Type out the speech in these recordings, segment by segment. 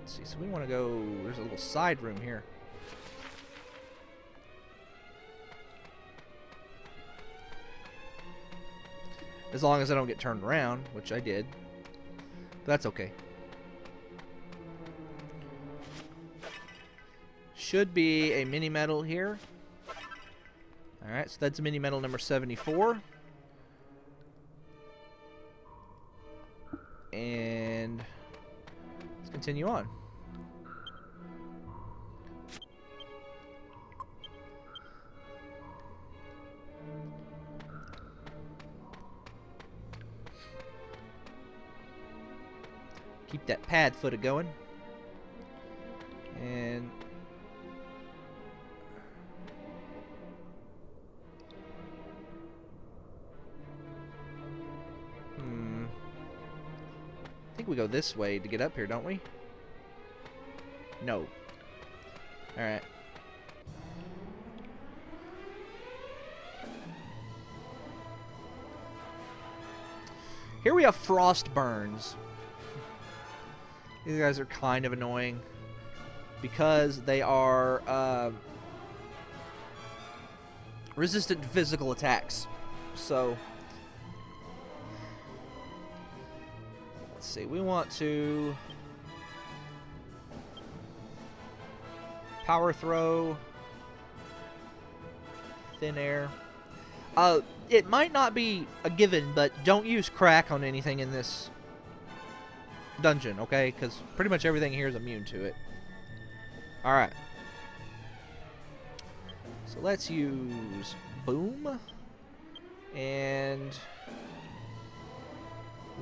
Let's see, so we want to go... There's a little side room here. As long as I don't get turned around, which I did. But that's okay. Should be a mini medal here. Alright, so that's mini medal number 74. And let's continue on. Keep that pad footed going. And I think we go this way to get up here, don't we? No. Alright. Here we have frost burns. These guys are kind of annoying because they are resistant to physical attacks. So let's see, we want to power throw, thin air. It might not be a given, but don't use crack on anything in this dungeon, okay? Because pretty much everything here is immune to it. Alright. So let's use boom. And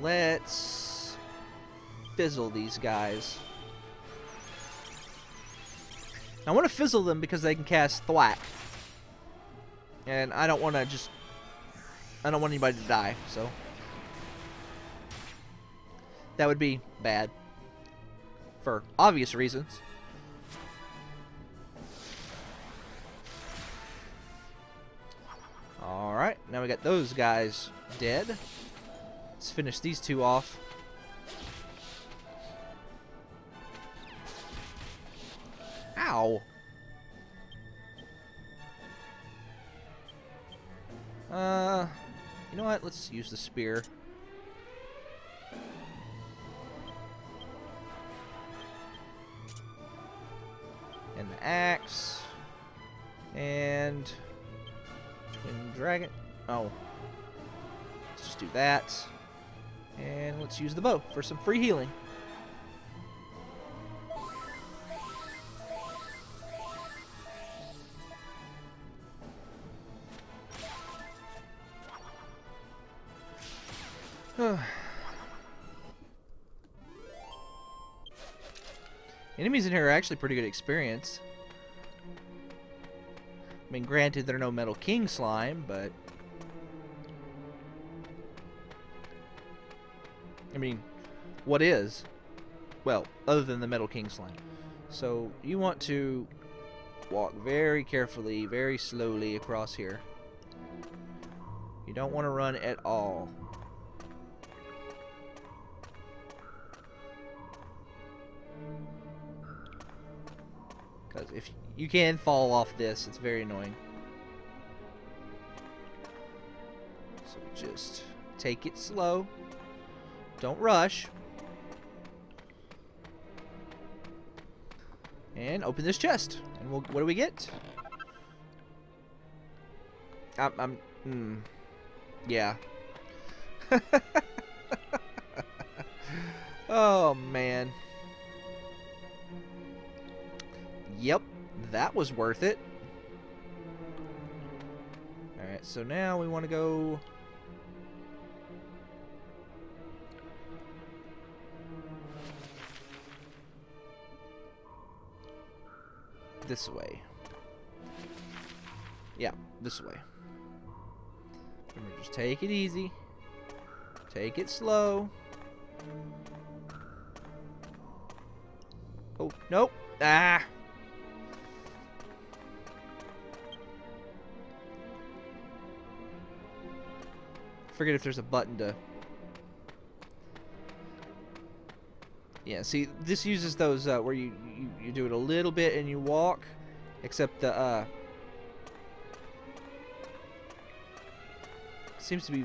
let's fizzle these guys. I want to fizzle them because they can cast thwack. And I don't want to just... I don't want anybody to die, so... That would be bad. For obvious reasons. Alright, now we got those guys dead. Let's finish these two off. Ow! You know what? Let's use the spear. And the axe. And twin dragon. Oh. Let's just do that. And let's use the bow for some free healing. Enemies in here are actually pretty good experience. I mean, granted, they're no Metal King slime, but... I mean, what is? Well, other than the Metal King slime. So, you want to walk very carefully, very slowly across here. You don't want to run at all. Because if you can fall off this, it's very annoying. So just take it slow. Don't rush. And open this chest. And what do we get? Yeah. Oh, man. Yep, that was worth it. Alright, so now we want to go... this way. Yeah, this way. Remember, just take it easy. Take it slow. Oh, nope. Ah! Forget if there's a button to Yeah, see, this uses those where you do it a little bit and you walk, except the seems to be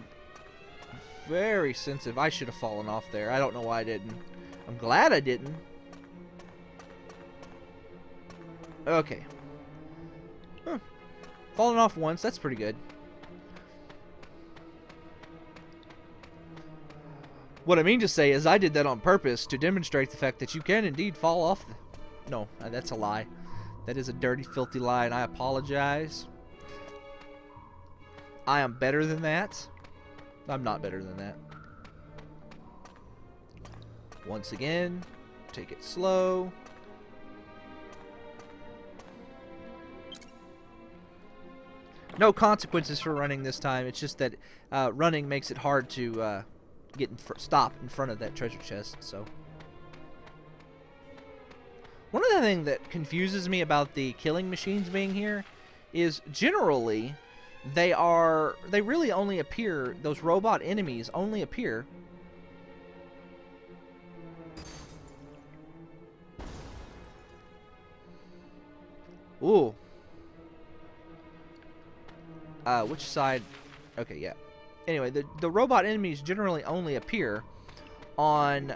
very sensitive. I should have fallen off there. I don't know why I didn't. I'm glad I didn't. Okay. Huh. Fallen off once, that's pretty good. What I mean to say is I did that on purpose to demonstrate the fact that you can indeed fall off the... No, that's a lie. That is a dirty, filthy lie, and I apologize. I am better than that. I'm not better than that. Once again, take it slow. No consequences for running this time. It's just that running makes it hard to stop in front of that treasure chest. So, one of the things that confuses me about the killing machines being here is generally they really only appear, those robot enemies only appear ooh. Which side? Okay, yeah. Anyway, the robot enemies generally only appear on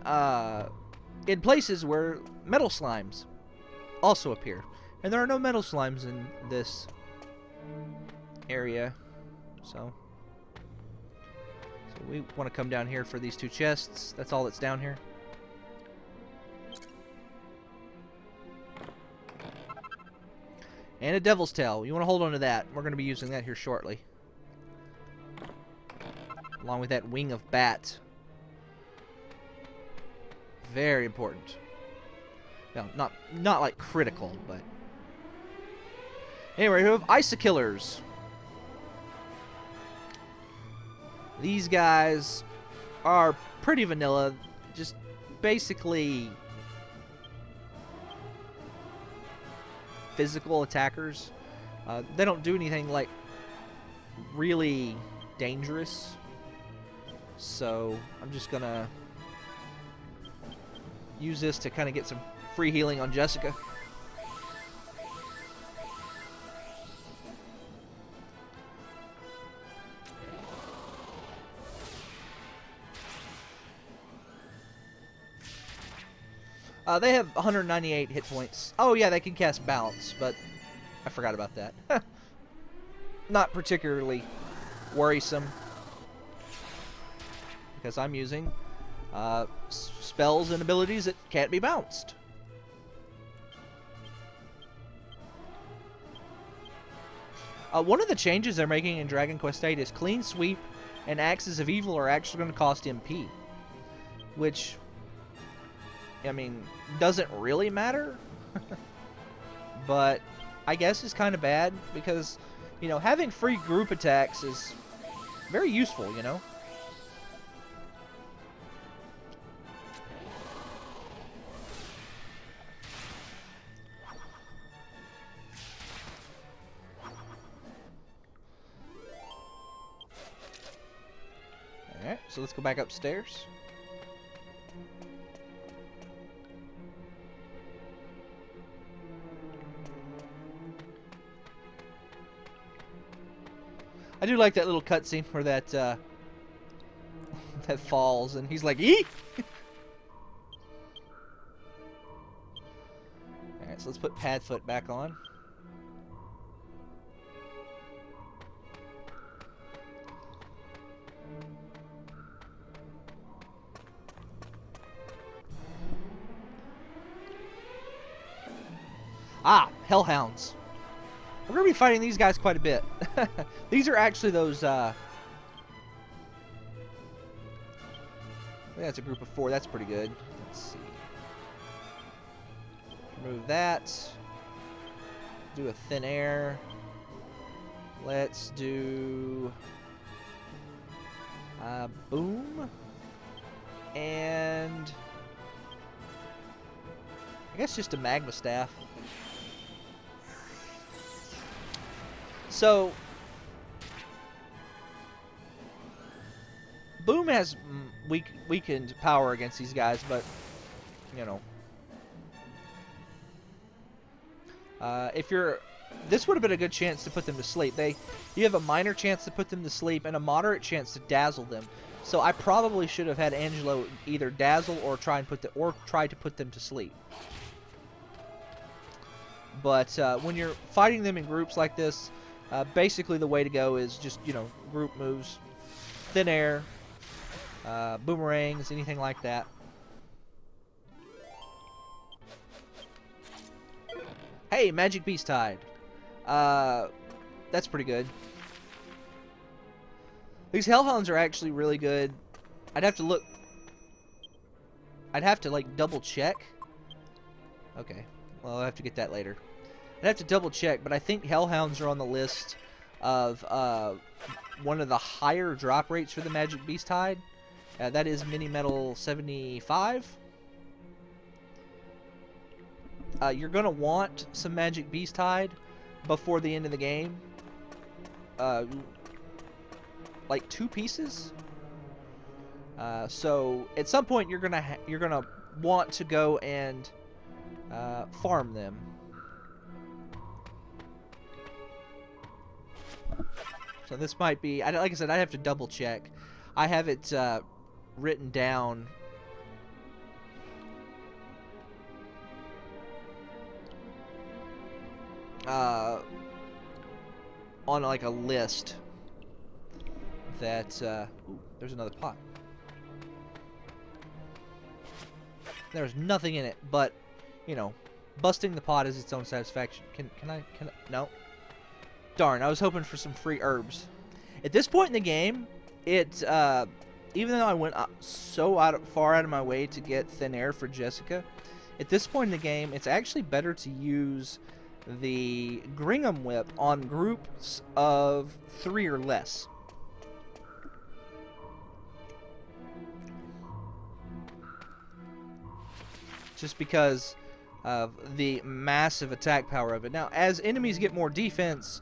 in places where metal slimes also appear, and there are no metal slimes in this area, so we want to come down here for these two chests. That's all that's down here. And a devil's tail. You want to hold on to that. We're going to be using that here shortly. Along with that wing of bat. Very important. No, not like critical, but... Anyway, we have Icicillers. These guys are pretty vanilla. Just basically... physical attackers. They don't do anything like really dangerous, so I'm just gonna use this to kind of get some free healing on Jessica. They have 198 hit points. Oh yeah, they can cast Bounce, but I forgot about that. Not particularly worrisome, because I'm using spells and abilities that can't be bounced. One of the changes they're making in Dragon Quest VIII is Clean Sweep and Axes of Evil are actually going to cost MP, which... I mean, doesn't really matter, but I guess it's kind of bad because, you know, having free group attacks is very useful, you know? Alright, so let's go back upstairs. I do like that little cutscene where that that falls and he's like, "Eek!" All right, so let's put Padfoot back on. Ah, Hellhounds. We're going to be fighting these guys quite a bit. These are actually those... I think that's a group of 4. That's pretty good. Let's see. Remove that. Do a thin air. Let's do... boom. And... I guess just a magma staff. So, Boom has weakened power against these guys, but you know. If you're... This would have been a good chance to put them to sleep. You have a minor chance to put them to sleep and a moderate chance to dazzle them. So I probably should have had Angelo either dazzle or try to put them to sleep. But when you're fighting them in groups like this, basically the way to go is just, you know, group moves, thin air, boomerangs, anything like that. Hey, Magic Beast Tide. That's pretty good. These Hellhounds are actually really good. I'd have to look. I'd have to, like, double check. Okay. Well, I'll have to get that later. I'd have to double check, but I think Hellhounds are on the list of one of the higher drop rates for the Magic Beast Tide. That is Mini Metal 75. You're going to want some Magic Beast Tide before the end of the game. Like 2 pieces. So at some point you're gonna want to go and farm them. So this might be, like I said, I have to double check. I have it written down. On like a list that ooh, there's another pot. There's nothing in it, but you know, busting the pot is its own satisfaction. Can I no? Darn, I was hoping for some free herbs. At this point in the game, it even though I went far out of my way to get thin air for Jessica, at this point in the game, it's actually better to use the Gringham Whip on groups of 3 or less. Just because of the massive attack power of it. Now, as enemies get more defense,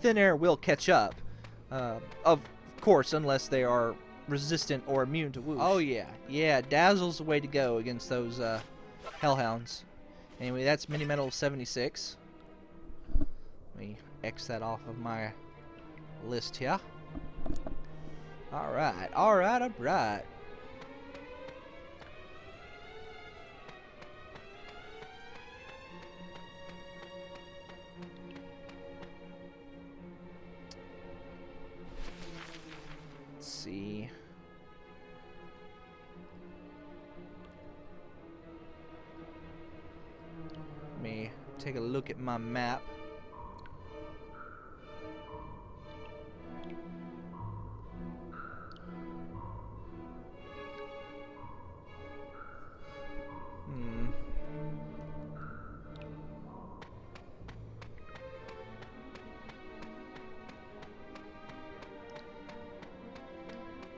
thin air will catch up. Of course, unless they are resistant or immune to whoosh. Oh yeah, yeah, Dazzle's the way to go against those Hellhounds. Anyway, that's Mini Metal 76. Let me X that off of my list here. Alright, alright, alright. Let's see. Let me take a look at my map.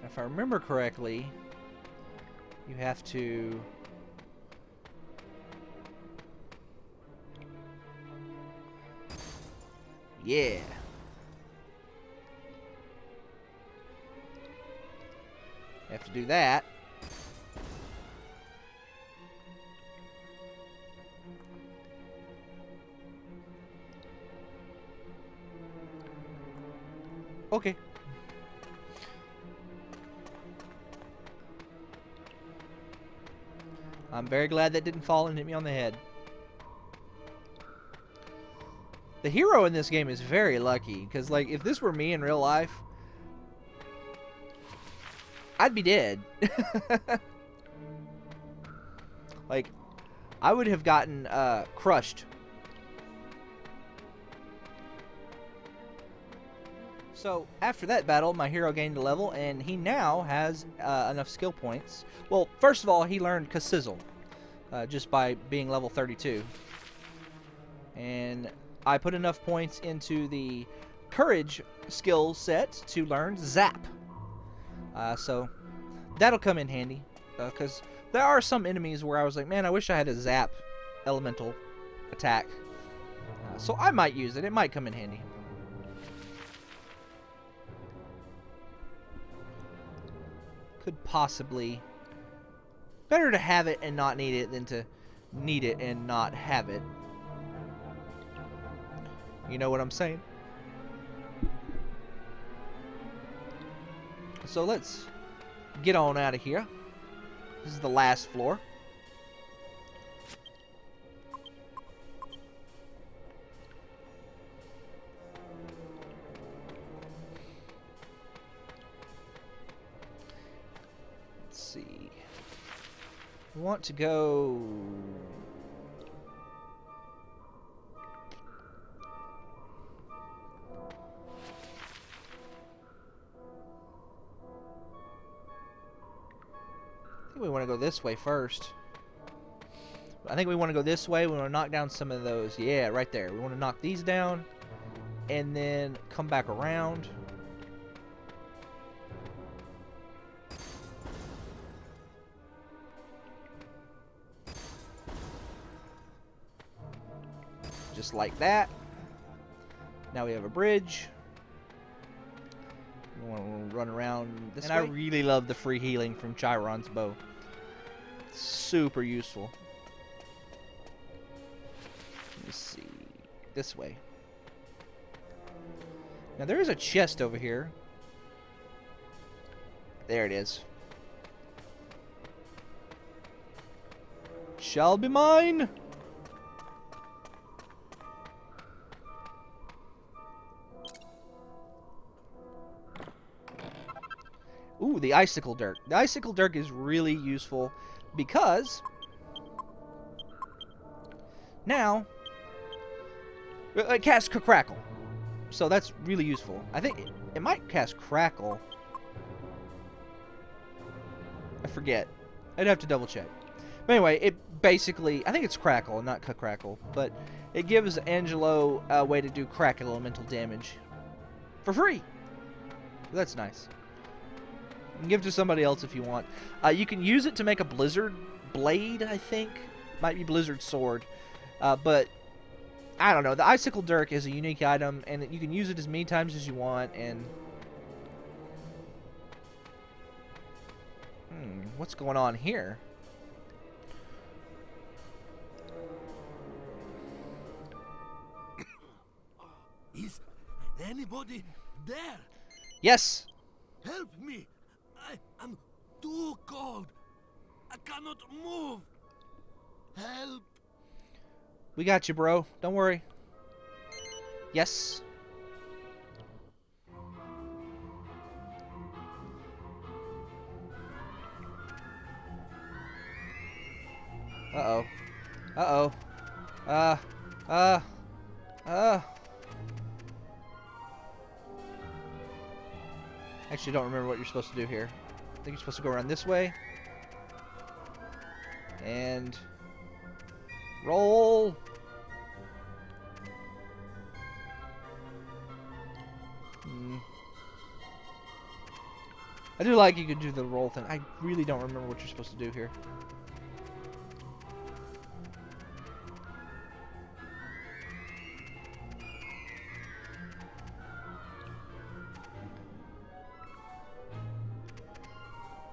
If I remember correctly, you have to yeah. You have to do that. Okay. I'm very glad that didn't fall and hit me on the head. The hero in this game is very lucky, because, like, if this were me in real life, I'd be dead. Like, I would have gotten crushed. So, after that battle, my hero gained a level, and he now has enough skill points. Well, first of all, he learned Sizzle, just by being level 32. And I put enough points into the Courage skill set to learn Zap. So, that'll come in handy, because there are some enemies where I was like, man, I wish I had a Zap elemental attack. So I might use it. It might come in handy. Could possibly Better to have it and not need it than to need it and not have it. You know what I'm saying? So let's get on out of here. This is the last floor. Let's see. We want to go... I think we want to go this way first. I think we want to go this way. We want to knock down some of those. Yeah, right there. We want to knock these down and then come back around. Just like that. Now we have a bridge. We want to run around this way. I really love the free healing from Chiron's bow. It's super useful. Let's see. This way. Now there is a chest over here. There it is. Shall be mine. Ooh, the Icicle Dirk. The Icicle Dirk is really useful because now it casts Crackle. So that's really useful. I think it might cast Crackle. I forget. I'd have to double check. But anyway, it basically, I think it's Crackle and not Crackle, but it gives Angelo a way to do crackle elemental damage for free. That's nice. You can give it to somebody else if you want. You can use it to make a Blizzard Blade, I think. Might be Blizzard Sword. But, I don't know. The Icicle Dirk is a unique item, and you can use it as many times as you want, and... what's going on here? Is anybody there? Yes! Help me! I am too cold. I cannot move. Help! We got you, bro. Don't worry. Yes. Uh-oh. Uh-oh. Actually, don't remember what you're supposed to do here. I think you're supposed to go around this way. And... roll! I do like you could do the roll thing. I really don't remember what you're supposed to do here.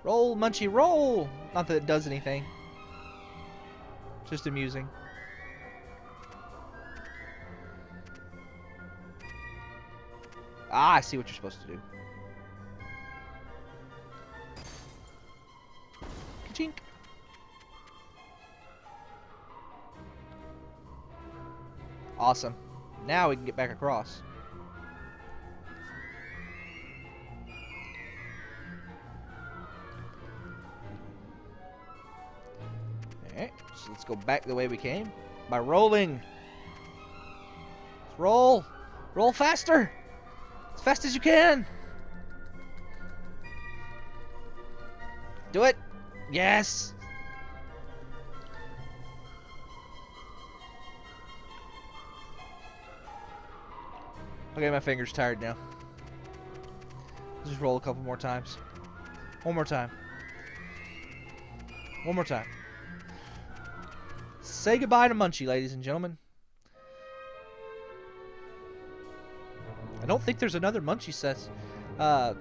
Roll, Munchie, roll! Not that it does anything. Just amusing. Ah, I see what you're supposed to do. Ka-chink. Awesome. Now we can get back across. Alright, so let's go back the way we came. By rolling. Let's roll. Roll faster. As fast as you can. Do it. Yes. Okay, my finger's tired now. Let's just roll a couple more times. One more time. One more time. Say goodbye to Munchie, ladies and gentlemen. I don't think there's another Munchie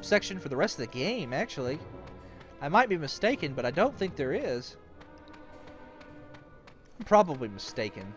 section for the rest of the game, actually. I might be mistaken, but I don't think there is. I'm probably mistaken.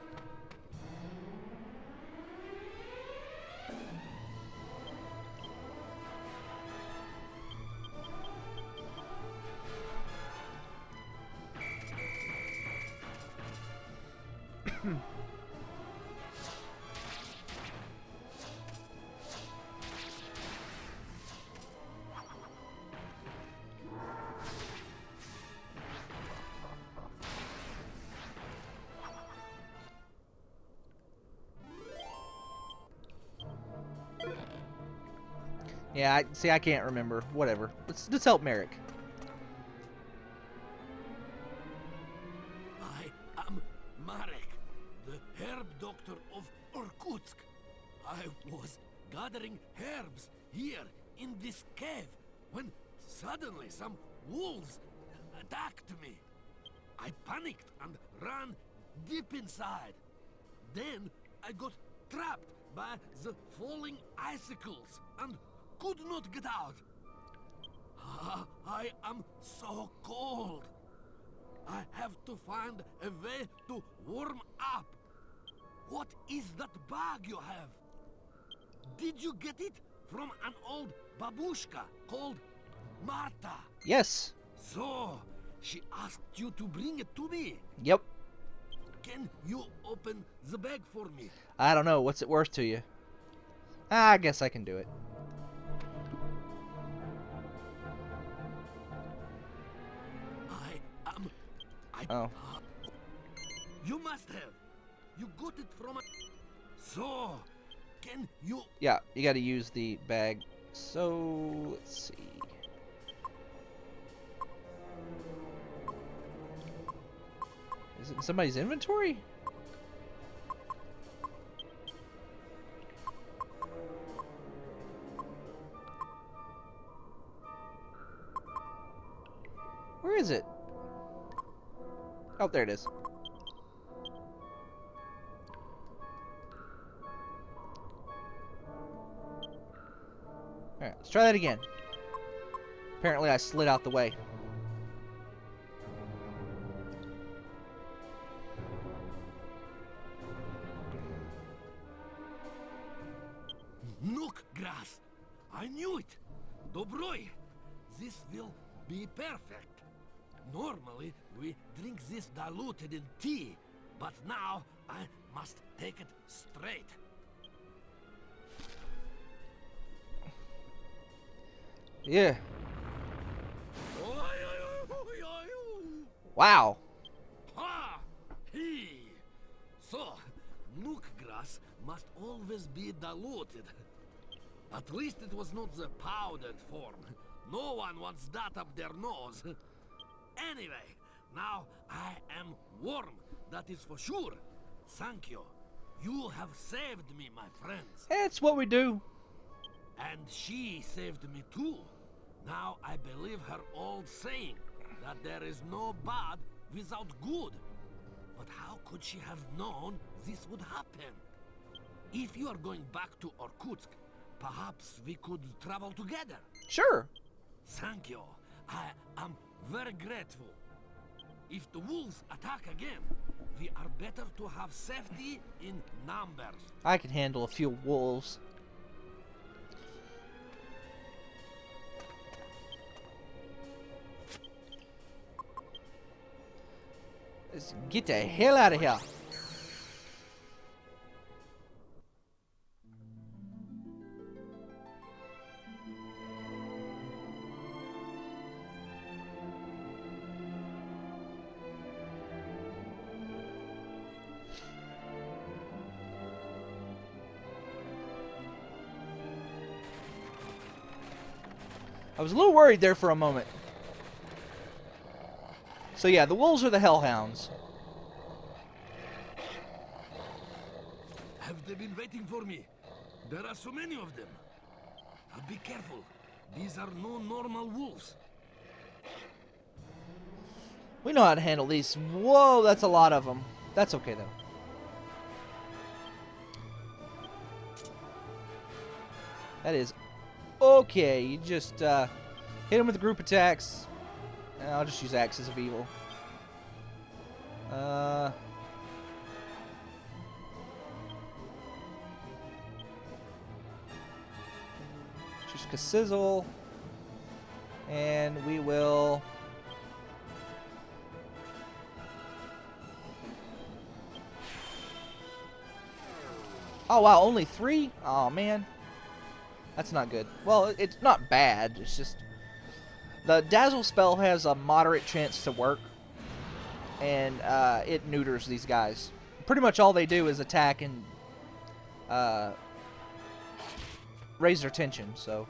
Yeah, I can't remember. Whatever. Let's help Merrick. I am Marek, the herb doctor of Irkutsk. I was gathering herbs here in this cave when suddenly some wolves attacked me. I panicked and ran deep inside. Then I got trapped by the falling icicles and could not get out. I am so cold. I have to find a way to warm up. What is that bag you have? Did you get it from an old babushka called Marta? Yes. So, she asked you to bring it to me. Yep. Can you open the bag for me? I don't know. What's it worth to you? I guess I can do it. Oh. You must have. You got it from a... So, can you... Yeah, you got to use the bag. So, let's see. Is it in somebody's inventory? Where is it? Oh, there it is. Alright, let's try that again. Apparently I slid out the way. Nook grass. I knew it. Dobroi. This will be perfect. Normally, we drink this diluted in tea, but now I must take it straight. Yeah. Wow. Ha! He. So, nook grass must always be diluted. At least it was not the powdered form. No one wants that up their nose. Anyway, now I am warm, that is for sure. Thank you. You have saved me, my friends. That's what we do. And she saved me too. Now I believe her old saying, that there is no bad without good. But how could she have known this would happen? If you are going back to Irkutsk, perhaps we could travel together. Sure. Thank you. I am very grateful. If the wolves attack again, we are better to have safety in numbers. I can handle a few wolves. Let's get the hell out of here. I was a little worried there for a moment. So yeah, the wolves are the Hellhounds. Have they been waiting for me? There are so many of them. Be careful. These are no normal wolves. We know how to handle these. Whoa, that's a lot of them. That's okay though. That is okay. You just hit him with group attacks. And I'll just use Axes of Evil. Sizzle. And we will... Oh, wow, only 3? Oh, man. That's not good. Well, it's not bad. It's just... The Dazzle spell has a moderate chance to work. And it neuters these guys. Pretty much all they do is attack and raise their tension, so...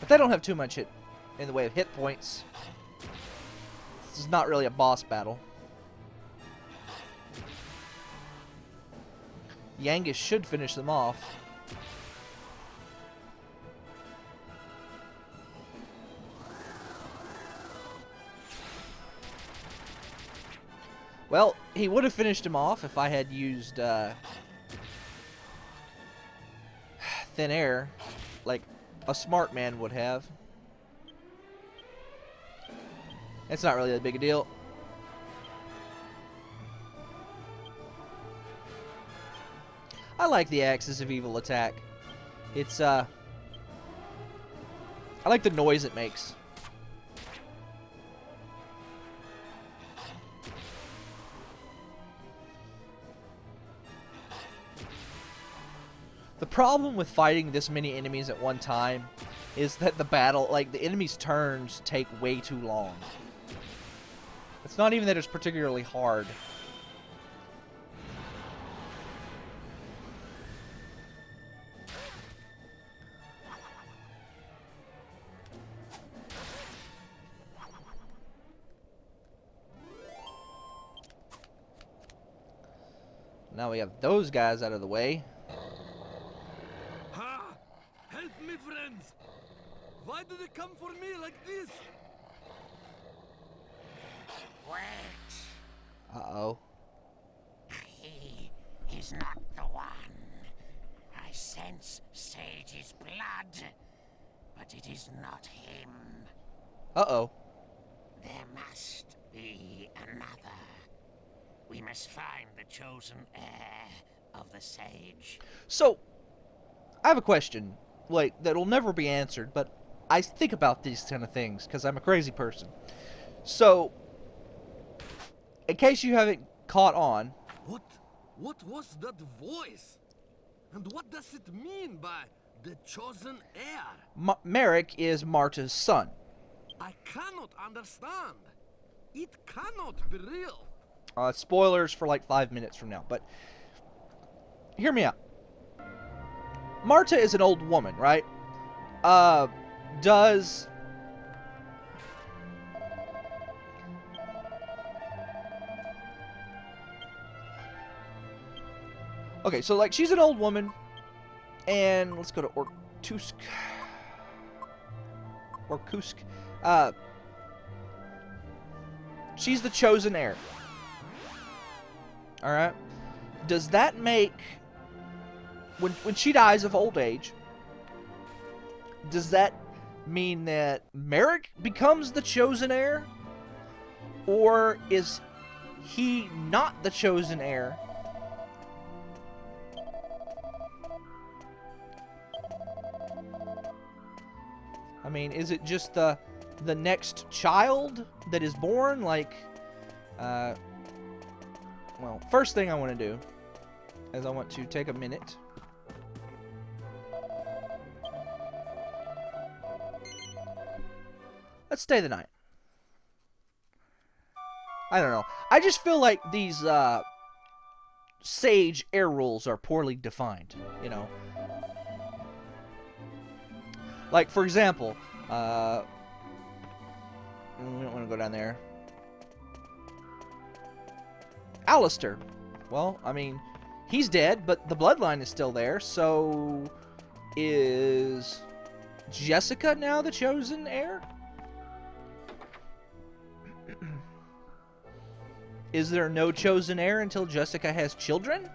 But they don't have too much hit in the way of hit points. This is not really a boss battle. Yangus should finish them off. Well, he would have finished him off if I had used thin air, like a smart man would have. It's not really that big a deal. I like the Axis of Evil attack. It's, I like the noise it makes. The problem with fighting this many enemies at one time is that the battle, like, the enemies' turns take way too long. It's not even that it's particularly hard. Now we have those guys out of the way. Ha! Help me, friends! Why do they come for me like this? Wait. Uh-oh. He is not the one. I sense Sage's blood, but it is not him. Uh-oh. There must be another. We must find the chosen heir of the Sage. So, I have a question, like, that'll never be answered, but I think about these kind of things, because I'm a crazy person. So, in case you haven't caught on... What was that voice? And what does it mean by the chosen heir? Merrick is Marta's son. I cannot understand. It cannot be real. Spoilers for like 5 minutes from now, but hear me out. Marta is an old woman, right? Does... Okay, so like she's an old woman, and let's go to Orkusk. She's the chosen heir. Alright? Does that make... When she dies of old age, does that mean that Merrick becomes the chosen heir? Or is he not the chosen heir? I mean, is it just the next child that is born? Like, well, first thing I want to do is I want to take a minute. Let's stay the night. I don't know. I just feel like these Sage air rules are poorly defined, you know. Like, for example, we don't want to go down there. Alistair. Well, I mean, he's dead, but the bloodline is still there, so is Jessica now the chosen heir? Is there no chosen heir until Jessica has children?